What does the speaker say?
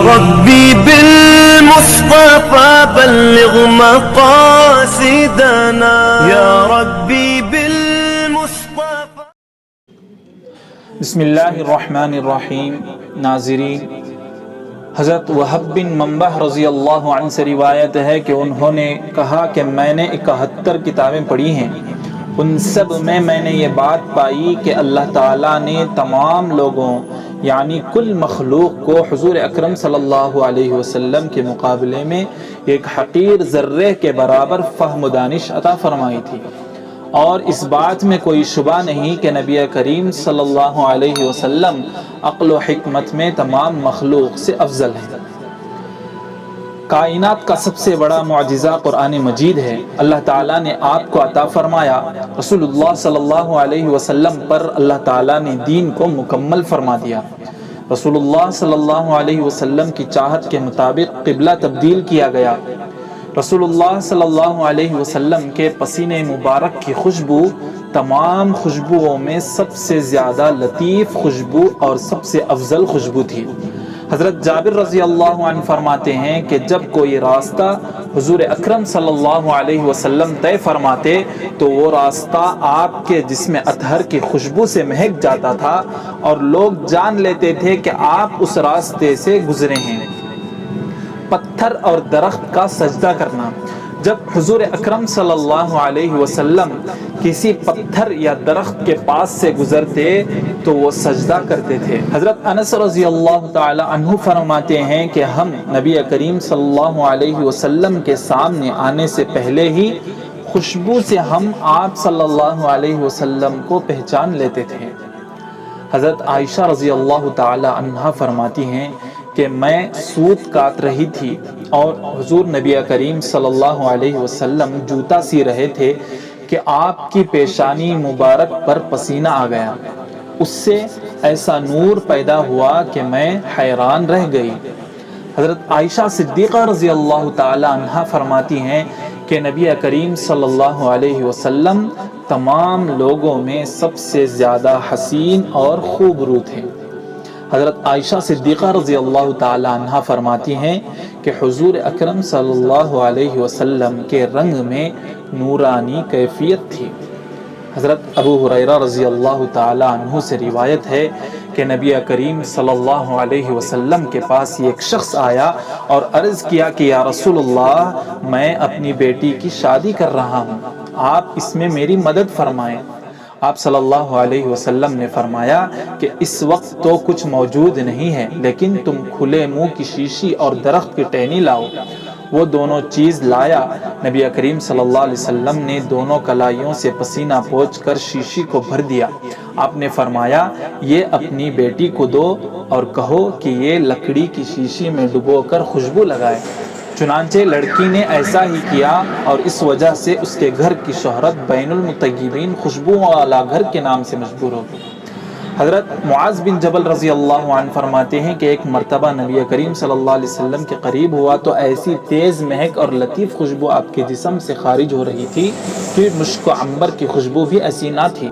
ربي بالمصطفى بلغ مقاصدنا يا ربي بالمصطفى. بسم اللہ الرحمن الرحیم. ناظرین، حضرت وہب بن منبح رضی اللہ عنہ سے روایت ہے کہ انہوں نے کہا کہ میں نے 71 کتابیں پڑھی ہیں، ان سب میں نے یہ بات پائی کہ اللہ تعالیٰ نے تمام لوگوں یعنی کل مخلوق کو حضور اکرم صلی اللہ علیہ وسلم کے مقابلے میں ایک حقیر ذرے کے برابر فہم و دانش عطا فرمائی تھی، اور اس بات میں کوئی شبہ نہیں کہ نبی کریم صلی اللہ علیہ وسلم عقل و حکمت میں تمام مخلوق سے افضل ہیں۔ کائنات کا سب سے بڑا معجزہ قرآن مجید ہے۔ اللہ تعالیٰ نے آپ کو عطا فرمایا، رسول اللہ صلی اللہ علیہ وسلم پر اللہ تعالیٰ نے دین کو مکمل فرما دیا۔ رسول اللہ صلی اللہ علیہ وسلم کی چاہت کے مطابق قبلہ تبدیل کیا گیا۔ رسول اللہ صلی اللہ علیہ وسلم کے پسینے مبارک کی خوشبو تمام خوشبوؤں میں سب سے زیادہ لطیف خوشبو اور سب سے افضل خوشبو تھی۔ حضرت جابر رضی اللہ عنہ فرماتے ہیں کہ جب کوئی راستہ حضور اکرم صلی اللہ علیہ وسلم طے فرماتے تو وہ راستہ آپ کے جسم اطہر کی خوشبو سے مہک جاتا تھا اور لوگ جان لیتے تھے کہ آپ اس راستے سے گزرے ہیں۔ پتھر اور درخت کا سجدہ کرنا۔ جب حضور اکرم صلی اللہ علیہ وسلم کسی پتھر یا درخت کے پاس سے گزرتے تو وہ سجدہ کرتے تھے۔ حضرت انس رضی اللہ تعالی عنہ فرماتے ہیں کہ ہم نبی کریم صلی اللہ علیہ وسلم کے سامنے آنے سے پہلے ہی خوشبو سے ہم آپ صلی اللہ علیہ وسلم کو پہچان لیتے تھے۔ حضرت عائشہ رضی اللہ تعالی عنہ فرماتی ہیں کہ میں سوت کاٹ رہی تھی اور حضور نبی کریم صلی اللہ علیہ وسلم جوتا سی رہے تھے کہ آپ کی پیشانی مبارک پر پسینہ آ گیا، اس سے ایسا نور پیدا ہوا کہ میں حیران رہ گئی۔ حضرت عائشہ صدیقہ رضی اللہ تعالی عنہ فرماتی ہیں کہ نبی کریم صلی اللہ علیہ وسلم تمام لوگوں میں سب سے زیادہ حسین اور خوبرو تھے۔ حضرت عائشہ صدیقہ رضی اللہ تعالی عنہ فرماتی ہیں کہ حضور اکرم صلی اللہ علیہ وسلم کے رنگ میں نورانی کیفیت تھی۔ حضرت ابو ہریرہ رضی اللہ تعالی عنہ سے روایت ہے کہ نبی کریم صلی اللہ علیہ وسلم کے پاس ایک شخص آیا اور عرض کیا کہ یا رسول اللہ، میں اپنی بیٹی کی شادی کر رہا ہوں، آپ اس میں میری مدد فرمائیں۔ آپ صلی اللہ علیہ وسلم نے فرمایا کہ اس وقت تو کچھ موجود نہیں ہے، لیکن تم کھلے منہ کی شیشی اور درخت کی ٹہنی لاؤ۔ وہ دونوں چیز لایا۔ نبی کریم صلی اللہ علیہ وسلم نے دونوں کلائیوں سے پسینہ پوچھ کر شیشی کو بھر دیا۔ آپ نے فرمایا یہ اپنی بیٹی کو دو اور کہو کہ یہ لکڑی کی شیشی میں ڈبو کر خوشبو لگائے۔ چنانچہ لڑکی نے ایسا ہی کیا اور اس وجہ سے اس کے گھر کی شہرت بین المطیبین خوشبو والا گھر کے نام سے مشہور ہو گئی۔ حضرت معاذ بن جبل رضی اللہ عنہ فرماتے ہیں کہ ایک مرتبہ نبی کریم صلی اللہ علیہ وسلم کے قریب ہوا تو ایسی تیز مہک اور لطیف خوشبو آپ کے جسم سے خارج ہو رہی تھی کہ مشک و عنبر کی خوشبو بھی ایسی نہ تھی۔